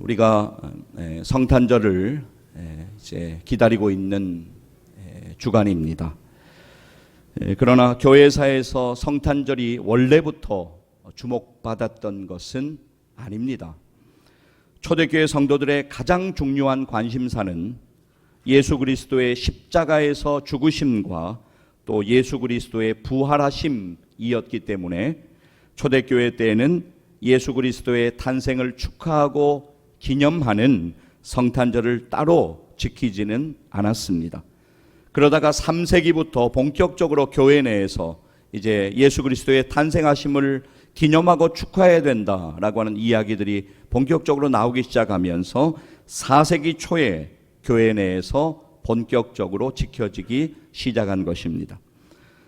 우리가 성탄절을 이제 기다리고 있는 주간입니다. 그러나 교회사에서 성탄절이 원래부터 주목받았던 것은 아닙니다. 초대교회 성도들의 가장 중요한 관심사는 예수 그리스도의 십자가에서 죽으심과 또 예수 그리스도의 부활하심이었기 때문에 초대교회 때에는 예수 그리스도의 탄생을 축하하고 기념하는 성탄절을 따로 지키지는 않았습니다. 그러다가 3세기부터 본격적으로 교회 내에서 이제 예수 그리스도의 탄생하심을 기념하고 축하해야 된다라고 하는 이야기들이 본격적으로 나오기 시작하면서 4세기 초에 교회 내에서 본격적으로 지켜지기 시작한 것입니다.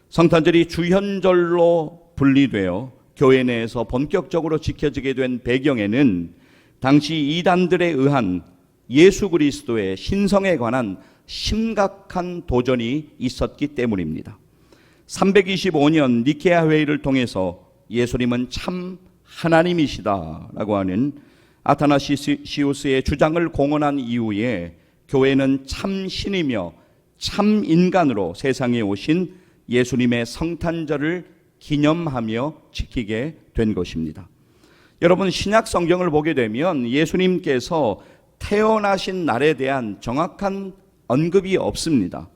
성탄절이 주현절로 분리되어 교회 내에서 본격적으로 지켜지게 된 배경에는 당시 이단들에 의한 예수 그리스도의 신성에 관한 심각한 도전이 있었기 때문입니다. 325년 니케아 회의를 통해서 예수님은 참 하나님이시다라고 하는 아타나시우스의 주장을 공언한 이후에 교회는 참 신이며 참 인간으로 세상에 오신 예수님의 성탄절을 기념하며 지키게 된 것입니다. 여러분, 신약 성경을 보게 되면 예수님께서 태어나신 날에 대한 정확한 언급이 없습니다.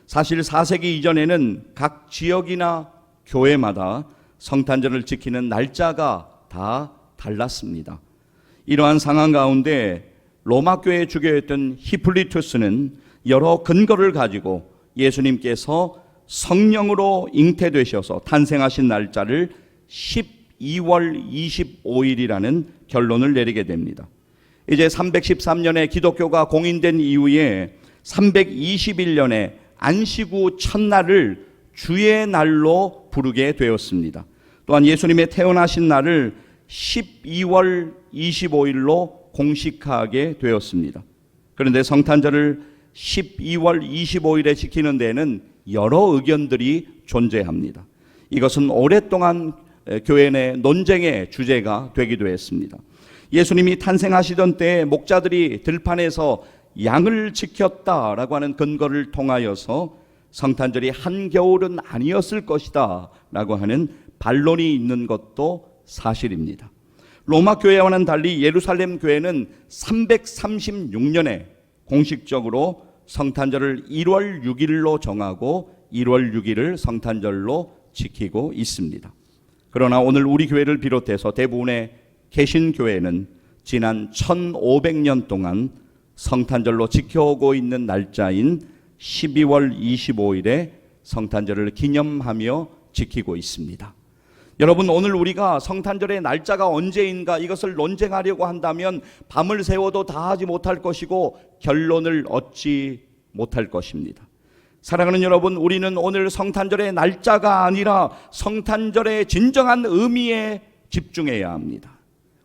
사실 4세기 이전에는 각 지역이나 교회마다 성탄절을 지키는 날짜가 다 달랐습니다. 이러한 상황 가운데 로마 교회의 주교였던 히플리투스는 여러 근거를 가지고 예수님께서 성령으로 잉태되셔서 탄생하신 날짜를 12월 25일이라는 결론을 내리게 됩니다. 이제 313년에 기독교가 공인된 이후에 321년에 안식후 첫날을 주의 날로 부르게 되었습니다. 또한 예수님의 태어나신 날을 12월 25일로 공식화하게 되었습니다. 그런데 성탄절을 12월 25일에 지키는 데에는 여러 의견들이 존재합니다. 이것은 오랫동안 교회 내 논쟁의 주제가 되기도 했습니다. 예수님이 탄생하시던 때에 목자들이 들판에서 양을 지켰다라고 하는 근거를 통하여서 성탄절이 한겨울은 아니었을 것이다 라고 하는 반론이 있는 것도 사실입니다. 로마 교회와는 달리 예루살렘 교회는 336년에 공식적으로 성탄절을 1월 6일로 정하고 1월 6일을 성탄절로 지키고 있습니다. 그러나 오늘 우리 교회를 비롯해서 대부분의 개신교회는 지난 1500년 동안 성탄절로 지켜오고 있는 날짜인 12월 25일에 성탄절을 기념하며 지키고 있습니다. 여러분, 오늘 우리가 성탄절의 날짜가 언제인가 이것을 논쟁하려고 한다면 밤을 새워도 다 하지 못할 것이고 결론을 얻지 못할 것입니다. 사랑하는 여러분, 우리는 오늘 성탄절의 날짜가 아니라 성탄절의 진정한 의미에 집중해야 합니다.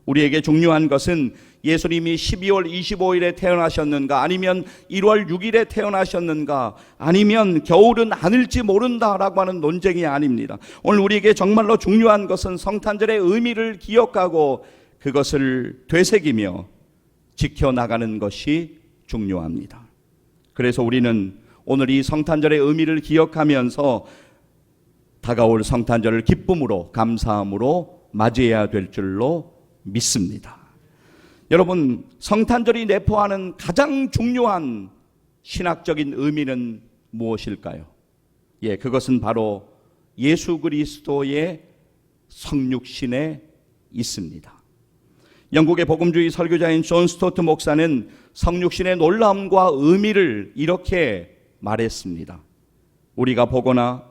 우리에게 중요한 것은 예수님이 12월 25일에 태어나셨는가, 아니면 1월 6일에 태어나셨는가, 아니면 겨울은 아닐지 모른다라고 하는 논쟁이 아닙니다. 오늘 우리에게 정말로 중요한 것은 성탄절의 의미를 기억하고 그것을 되새기며 지켜나가는 것이 중요합니다. 그래서 우리는 오늘 이 성탄절의 의미를 기억하면서 다가올 성탄절을 기쁨으로, 감사함으로 맞이해야 될 줄로 믿습니다. 여러분, 성탄절이 내포하는 가장 중요한 신학적인 의미는 무엇일까요? 그것은 바로 예수 그리스도의 성육신에 있습니다. 영국의 복음주의 설교자인 존 스토트 목사는 성육신의 놀라움과 의미를 이렇게 말했습니다. 우리가 보거나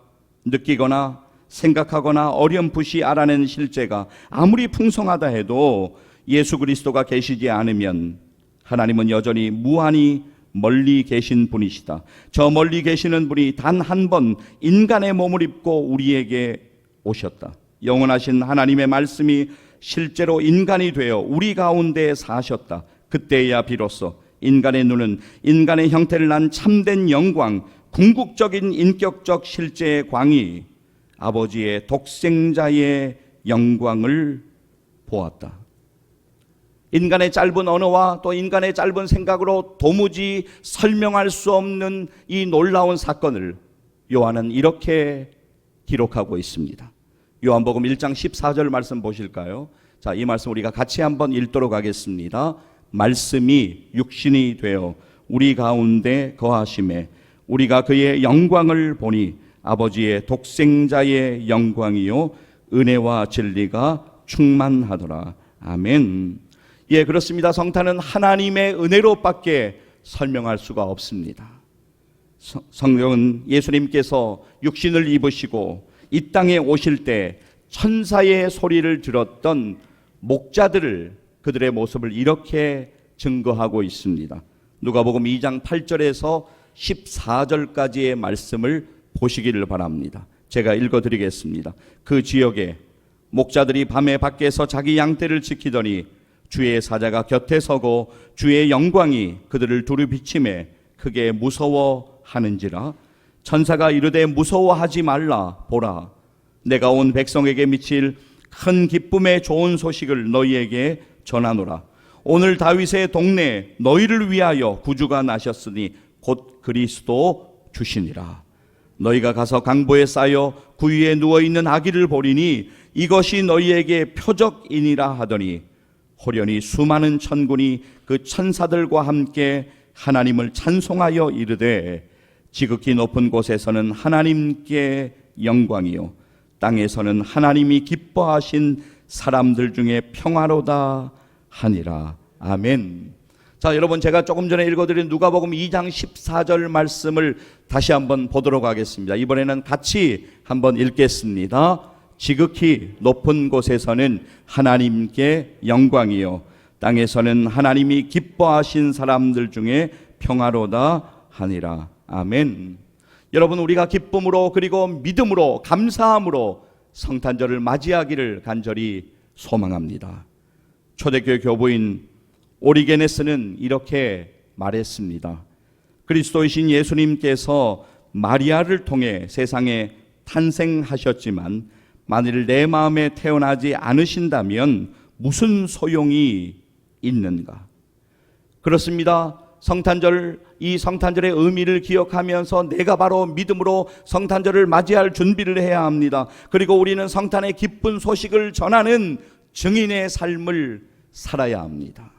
느끼거나 생각하거나 어렴풋이 알아낸 실제가 아무리 풍성하다 해도 예수 그리스도가 계시지 않으면 하나님은 여전히 무한히 멀리 계신 분이시다. 저 멀리 계시는 분이 단 한 번 인간의 몸을 입고 우리에게 오셨다. 영원하신 하나님의 말씀이 실제로 인간이 되어 우리 가운데 사셨다. 그때야 비로소 인간의 눈은 인간의 형태를 난 참된 영광, 궁극적인 인격적 실제의 광이 아버지의 독생자의 영광을 보았다. 인간의 짧은 언어와 또 인간의 짧은 생각으로 도무지 설명할 수 없는 이 놀라운 사건을 요한은 이렇게 기록하고 있습니다. 요한복음 1장 14절 말씀 보실까요? 자, 이 말씀 우리가 같이 한번 읽도록 하겠습니다. 말씀이 육신이 되어 우리 가운데 거하심에 우리가 그의 영광을 보니 아버지의 독생자의 영광이요 은혜와 진리가 충만하더라. 아멘. 예, 그렇습니다. 성탄은 하나님의 은혜로밖에 설명할 수가 없습니다. 성경은 예수님께서 육신을 입으시고 이 땅에 오실 때 천사의 소리를 들었던 목자들을, 그들의 모습을 이렇게 증거하고 있습니다. 누가복음 2장 8절에서 14절까지의 말씀을 보시기를 바랍니다. 제가 읽어드리겠습니다. 그 지역에 목자들이 밤에 밖에서 자기 양떼를 지키더니 주의 사자가 곁에 서고 주의 영광이 그들을 두루 비치매 크게 무서워하는지라. 천사가 이르되 무서워하지 말라. 보라, 내가 온 백성에게 미칠 큰 기쁨의 좋은 소식을 너희에게 전하노라. 오늘 다윗의 동네에 너희를 위하여 구주가 나셨으니 곧 그리스도 주시니라. 너희가 가서 강보에 쌓여 구유에 누워있는 아기를 보리니 이것이 너희에게 표적이니라 하더니 호련히 수많은 천군이 그 천사들과 함께 하나님을 찬송하여 이르되 지극히 높은 곳에서는 하나님께 영광이요 땅에서는 하나님이 기뻐하신 사람들 중에 평화로다 하니라. 아멘. 자, 여러분, 제가 조금 전에 읽어드린 누가복음 2장 14절 말씀을 다시 한번 보도록 하겠습니다. 이번에는 같이 한번 읽겠습니다. 지극히 높은 곳에서는 하나님께 영광이요 땅에서는 하나님이 기뻐하신 사람들 중에 평화로다 하니라. 아멘. 여러분, 우리가 기쁨으로 그리고 믿음으로 감사함으로 성탄절을 맞이하기를 간절히 소망합니다. 초대교회 교부인 오리게네스는 이렇게 말했습니다. 그리스도이신 예수님께서 마리아를 통해 세상에 탄생하셨지만 만일 내 마음에 태어나지 않으신다면 무슨 소용이 있는가? 그렇습니다. 이 성탄절의 의미를 기억하면서 내가 바로 믿음으로 성탄절을 맞이할 준비를 해야 합니다. 그리고 우리는 성탄의 기쁜 소식을 전하는 증인의 삶을 살아야 합니다.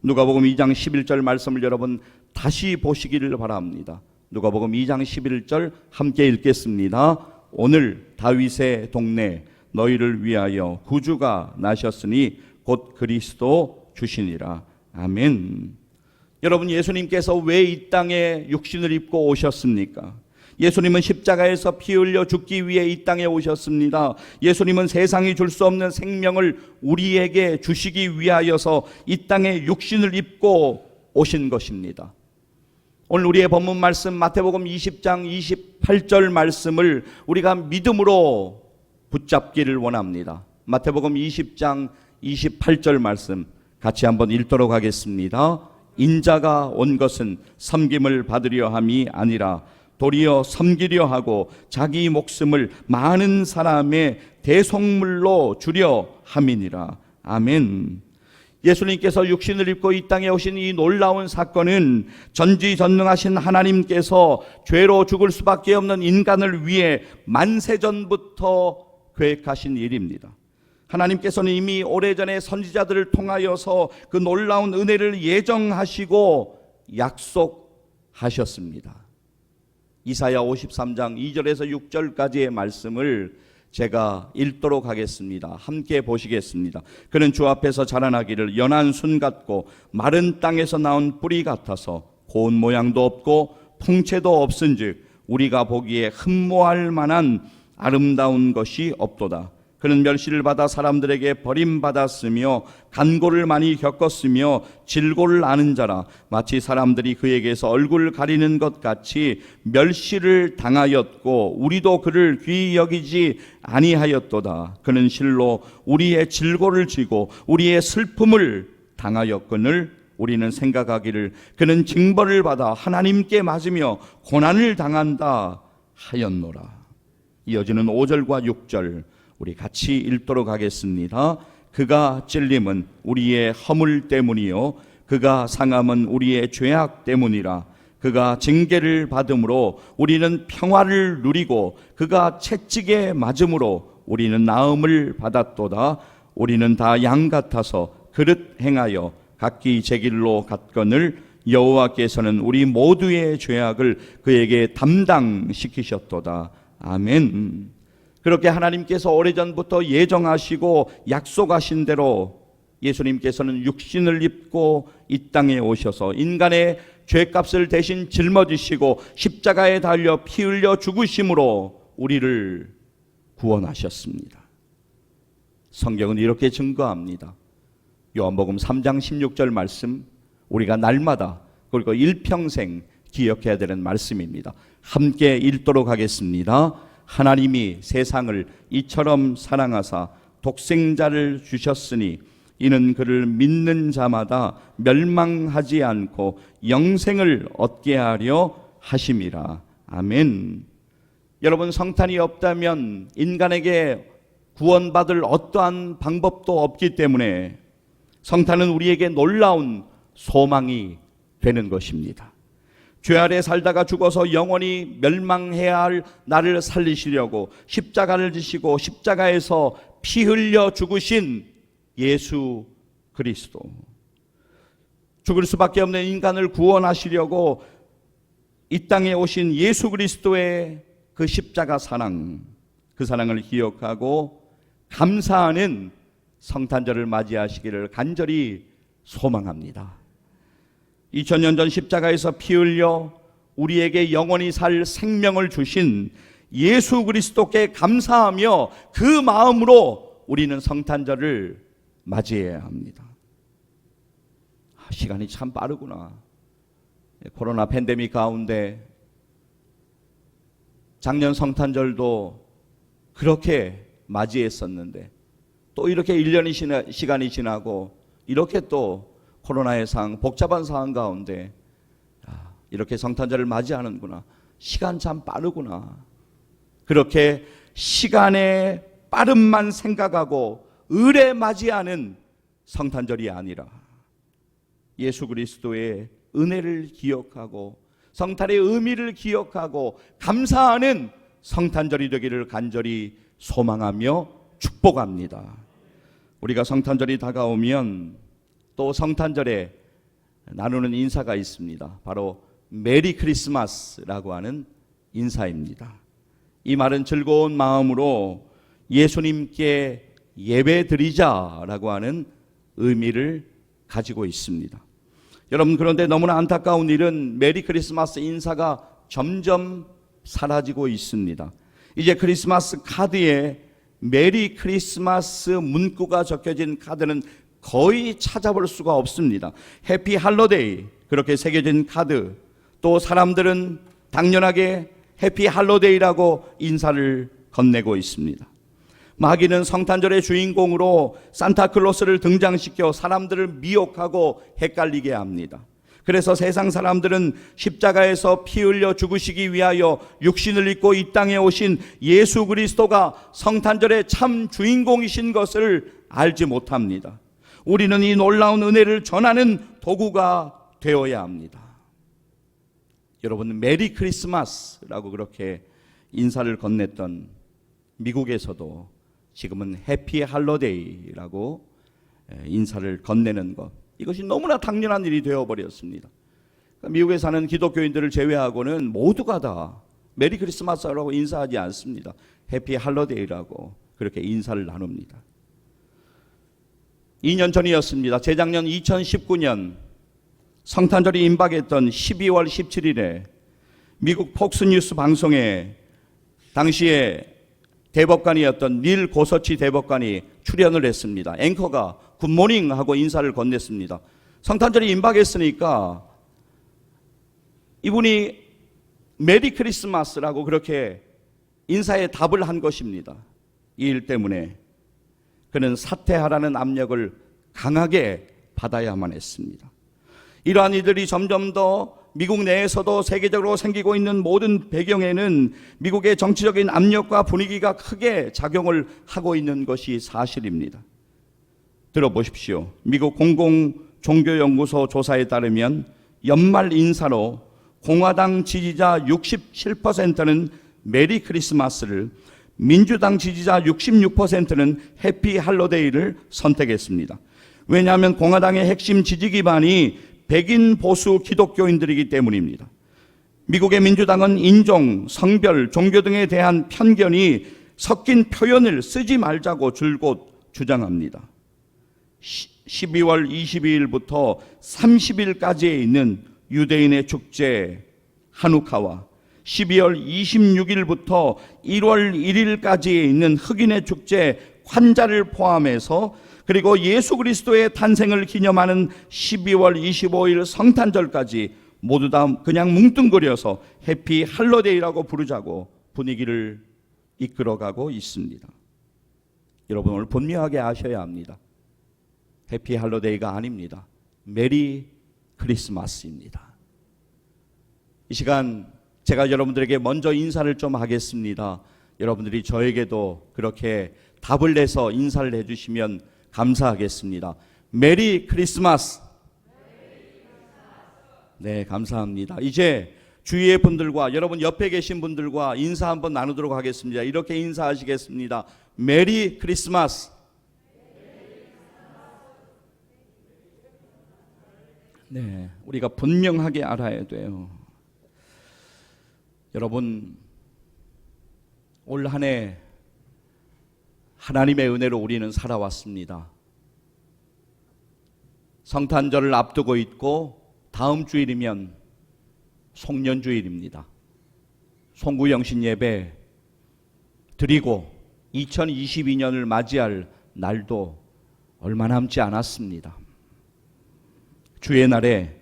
누가복음 2장 11절 말씀을 여러분 다시 보시기를 바랍니다. 누가복음 2장 11절 함께 읽겠습니다. 오늘 다윗의 동네 너희를 위하여 구주가 나셨으니 곧 그리스도 주시니라. 아멘. 여러분, 예수님께서 왜 이 땅에 육신을 입고 오셨습니까? 예수님은 십자가에서 피 흘려 죽기 위해 이 땅에 오셨습니다. 예수님은 세상이 줄 수 없는 생명을 우리에게 주시기 위하여서 이 땅에 육신을 입고 오신 것입니다. 오늘 우리의 본문 말씀 마태복음 20장 28절 말씀을 우리가 믿음으로 붙잡기를 원합니다. 마태복음 20장 28절 말씀 같이 한번 읽도록 하겠습니다. 인자가 온 것은 섬김을 받으려 함이 아니라 도리어 섬기려 하고 자기 목숨을 많은 사람의 대속물로 주려 함이니라. 아멘. 예수님께서 육신을 입고 이 땅에 오신 이 놀라운 사건은 전지전능하신 하나님께서 죄로 죽을 수밖에 없는 인간을 위해 만세전부터 계획하신 일입니다. 하나님께서는 이미 오래전에 선지자들을 통하여서 그 놀라운 은혜를 예정하시고 약속하셨습니다. 이사야 53장 2절에서 6절까지의 말씀을 제가 읽도록 하겠습니다. 함께 보시겠습니다. 그는 주 앞에서 자라나기를 연한 순 같고 마른 땅에서 나온 뿌리 같아서 고운 모양도 없고 풍채도 없은즉 우리가 보기에 흠모할 만한 아름다운 것이 없도다. 그는 멸시를 받아 사람들에게 버림받았으며 간고를 많이 겪었으며 질고를 아는 자라. 마치 사람들이 그에게서 얼굴을 가리는 것 같이 멸시를 당하였고 우리도 그를 귀히 여기지 아니하였도다. 그는 실로 우리의 질고를 지고 우리의 슬픔을 당하였거늘 우리는 생각하기를 그는 징벌을 받아 하나님께 맞으며 고난을 당한다 하였노라. 이어지는 5절과 6절 우리 같이 읽도록 하겠습니다. 그가 찔림은 우리의 허물 때문이요 그가 상함은 우리의 죄악 때문이라. 그가 징계를 받음으로 우리는 평화를 누리고 그가 채찍에 맞음으로 우리는 나음을 받았도다. 우리는 다 양 같아서 그릇 행하여 각기 제 길로 갔거늘 여호와께서는 우리 모두의 죄악을 그에게 담당시키셨도다. 아멘. 그렇게 하나님께서 오래전부터 예정하시고 약속하신 대로 예수님께서는 육신을 입고 이 땅에 오셔서 인간의 죄값을 대신 짊어지시고 십자가에 달려 피 흘려 죽으심으로 우리를 구원하셨습니다. 성경은 이렇게 증거합니다. 요한복음 3장 16절 말씀, 우리가 날마다 그리고 일평생 기억해야 되는 말씀입니다. 함께 읽도록 하겠습니다. 하나님이 세상을 이처럼 사랑하사 독생자를 주셨으니 이는 그를 믿는 자마다 멸망하지 않고 영생을 얻게 하려 하심이라. 아멘. 여러분, 성탄이 없다면 인간에게 구원받을 어떠한 방법도 없기 때문에 성탄은 우리에게 놀라운 소망이 되는 것입니다. 죄 아래 살다가 죽어서 영원히 멸망해야 할 나를 살리시려고 십자가를 지시고 십자가에서 피 흘려 죽으신 예수 그리스도, 죽을 수밖에 없는 인간을 구원하시려고 이 땅에 오신 예수 그리스도의 그 십자가 사랑, 그 사랑을 기억하고 감사하는 성탄절을 맞이하시기를 간절히 소망합니다. 2000년 전 십자가에서 피 흘려 우리에게 영원히 살 생명을 주신 예수 그리스도께 감사하며 그 마음으로 우리는 성탄절을 맞이해야 합니다. 시간이 참 빠르구나. 코로나 팬데믹 가운데 작년 성탄절도 그렇게 맞이했었는데 또 이렇게 1년이 시간이 지나고 이렇게 또 코로나의 상황, 복잡한 상황 가운데 이렇게 성탄절을 맞이하는구나. 시간 참 빠르구나. 그렇게 시간의 빠름만 생각하고 을에 맞이하는 성탄절이 아니라 예수 그리스도의 은혜를 기억하고 성탄의 의미를 기억하고 감사하는 성탄절이 되기를 간절히 소망하며 축복합니다. 우리가 성탄절이 다가오면 또 성탄절에 나누는 인사가 있습니다. 바로 메리 크리스마스라고 하는 인사입니다. 이 말은 즐거운 마음으로 예수님께 예배드리자라고 하는 의미를 가지고 있습니다. 여러분, 그런데 너무나 안타까운 일은 메리 크리스마스 인사가 점점 사라지고 있습니다. 이제 크리스마스 카드에 메리 크리스마스 문구가 적혀진 카드는 거의 찾아볼 수가 없습니다. 해피 할로데이 그렇게 새겨진 카드, 또 사람들은 당연하게 해피 할로데이라고 인사를 건네고 있습니다. 마귀는 성탄절의 주인공으로 산타클로스를 등장시켜 사람들을 미혹하고 헷갈리게 합니다. 그래서 세상 사람들은 십자가에서 피 흘려 죽으시기 위하여 육신을 입고 이 땅에 오신 예수 그리스도가 성탄절의 참 주인공이신 것을 알지 못합니다. 우리는 이 놀라운 은혜를 전하는 도구가 되어야 합니다. 여러분, 메리 크리스마스라고 그렇게 인사를 건넸던 미국에서도 지금은 해피 할로데이라고 인사를 건네는 것, 이것이 너무나 당연한 일이 되어버렸습니다. 미국에 사는 기독교인들을 제외하고는 모두가 다 메리 크리스마스라고 인사하지 않습니다. 해피 할로데이라고 그렇게 인사를 나눕니다. 2년 전이었습니다. 재작년 2019년 성탄절이 임박했던 12월 17일에 미국 폭스뉴스 방송에 당시에 대법관이었던 닐 고서치 대법관이 출연을 했습니다. 앵커가 굿모닝 하고 인사를 건넸습니다. 성탄절이 임박했으니까 이분이 메리 크리스마스라고 그렇게 인사에 답을 한 것입니다. 이 일 때문에 그는 사퇴하라는 압력을 강하게 받아야만 했습니다. 이러한 이들이 점점 더 미국 내에서도 세계적으로 생기고 있는 모든 배경에는 미국의 정치적인 압력과 분위기가 크게 작용을 하고 있는 것이 사실입니다. 들어보십시오. 미국 공공종교연구소 조사에 따르면 연말 인사로 공화당 지지자 67%는 메리 크리스마스를, 민주당 지지자 66%는 해피 할로데이를 선택했습니다. 왜냐하면 공화당의 핵심 지지 기반이 백인 보수 기독교인들이기 때문입니다. 미국의 민주당은 인종, 성별, 종교 등에 대한 편견이 섞인 표현을 쓰지 말자고 줄곧 주장합니다. 12월 22일부터 30일까지에 있는 유대인의 축제 하누카와 12월 26일부터 1월 1일까지에 있는 흑인의 축제 환자를 포함해서, 그리고 예수 그리스도의 탄생을 기념하는 12월 25일 성탄절까지 모두 다 그냥 뭉뚱그려서 해피 할로데이라고 부르자고 분위기를 이끌어가고 있습니다. 여러분, 오늘 분명하게 아셔야 합니다. 해피 할로데이가 아닙니다. 메리 크리스마스입니다. 이 시간 제가 여러분들에게 먼저 인사를 좀 하겠습니다. 여러분들이 저에게도 그렇게 답을 내서 인사를 해주시면 감사하겠습니다. 메리 크리스마스. 네, 감사합니다. 이제 주위의 분들과, 여러분 옆에 계신 분들과 인사 한번 나누도록 하겠습니다. 이렇게 인사하시겠습니다. 메리 크리스마스. 네, 우리가 분명하게 알아야 돼요. 여러분, 올 한 해 하나님의 은혜로 우리는 살아왔습니다. 성탄절을 앞두고 있고 다음 주일이면 송년주일입니다. 송구영신 예배 드리고 2022년을 맞이할 날도 얼마 남지 않았습니다. 주의 날에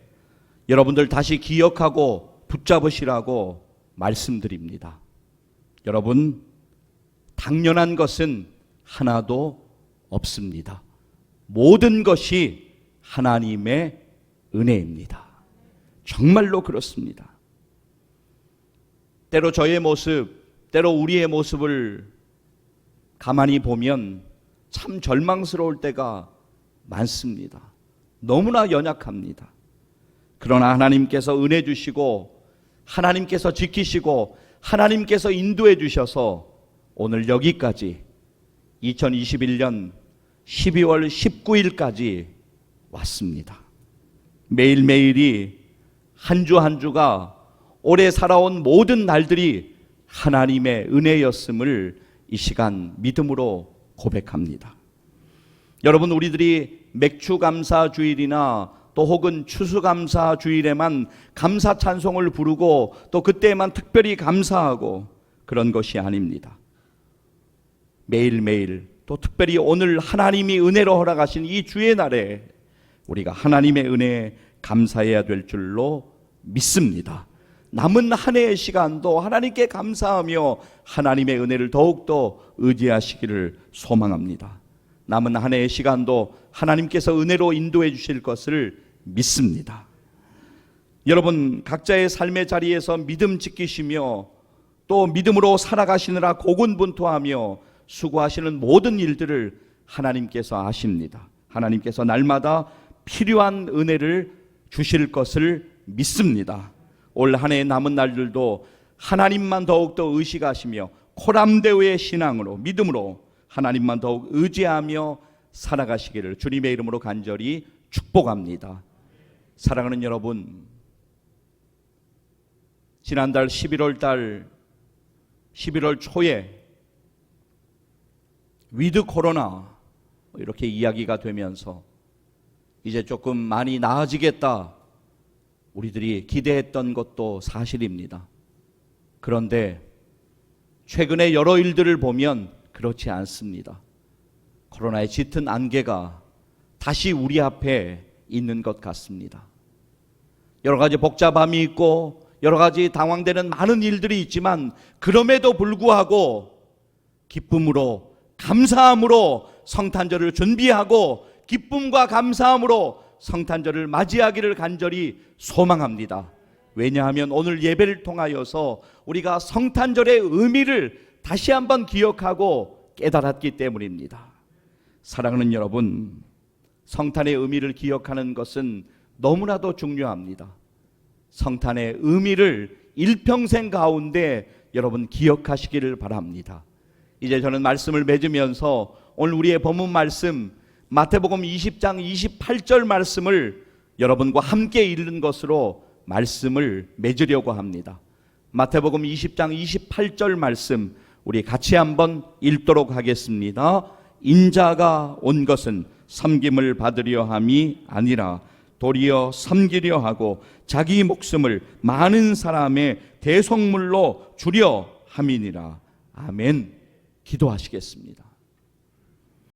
여러분들 다시 기억하고 붙잡으시라고 말씀드립니다. 여러분, 당연한 것은 하나도 없습니다. 모든 것이 하나님의 은혜입니다. 정말로 그렇습니다. 때로 저의 모습, 때로 우리의 모습을 가만히 보면 참 절망스러울 때가 많습니다. 너무나 연약합니다. 그러나 하나님께서 은혜 주시고, 하나님께서 지키시고, 하나님께서 인도해 주셔서 오늘 여기까지 2021년 12월 19일까지 왔습니다. 매일매일이 한 주 한 주가 올해 살아온 모든 날들이 하나님의 은혜였음을 이 시간 믿음으로 고백합니다. 여러분, 우리들이 맥추감사주일이나 또 혹은 추수감사주일에만 감사 찬송을 부르고 또 그때만 특별히 감사하고 그런 것이 아닙니다. 매일매일, 또 특별히 오늘 하나님이 은혜로 허락하신 이 주의 날에 우리가 하나님의 은혜에 감사해야 될 줄로 믿습니다. 남은 한 해의 시간도 하나님께 감사하며 하나님의 은혜를 더욱더 의지하시기를 소망합니다. 남은 한 해의 시간도 하나님께서 은혜로 인도해 주실 것을 믿습니다. 여러분, 각자의 삶의 자리에서 믿음 지키시며 또 믿음으로 살아가시느라 고군분투하며 수고하시는 모든 일들을 하나님께서 아십니다. 하나님께서 날마다 필요한 은혜를 주실 것을 믿습니다. 올 한 해의 남은 날들도 하나님만 더욱더 의식하시며 코람데오의 신앙으로, 믿음으로 하나님만 더욱 의지하며 살아가시기를 주님의 이름으로 간절히 축복합니다. 사랑하는 여러분, 지난달 11월 초에 위드 코로나 이렇게 이야기가 되면서 이제 조금 많이 나아지겠다 우리들이 기대했던 것도 사실입니다. 그런데 최근에 여러 일들을 보면 그렇지 않습니다. 코로나의 짙은 안개가 다시 우리 앞에 있는 것 같습니다. 여러 가지 복잡함이 있고 여러 가지 당황되는 많은 일들이 있지만 그럼에도 불구하고 기쁨으로, 감사함으로 성탄절을 준비하고 기쁨과 감사함으로 성탄절을 맞이하기를 간절히 소망합니다. 왜냐하면 오늘 예배를 통하여서 우리가 성탄절의 의미를 다시 한번 기억하고 깨달았기 때문입니다. 사랑하는 여러분, 성탄의 의미를 기억하는 것은 너무나도 중요합니다. 성탄의 의미를 일평생 가운데 여러분 기억하시기를 바랍니다. 이제 저는 말씀을 맺으면서 오늘 우리의 본문 말씀 마태복음 20장 28절 말씀을 여러분과 함께 읽는 것으로 말씀을 맺으려고 합니다. 마태복음 20장 28절 말씀 우리 같이 한번 읽도록 하겠습니다. 인자가 온 것은 섬김을 받으려 함이 아니라 도리어 섬기려 하고 자기 목숨을 많은 사람의 대속물로 주려 함이니라. 아멘. 기도하시겠습니다.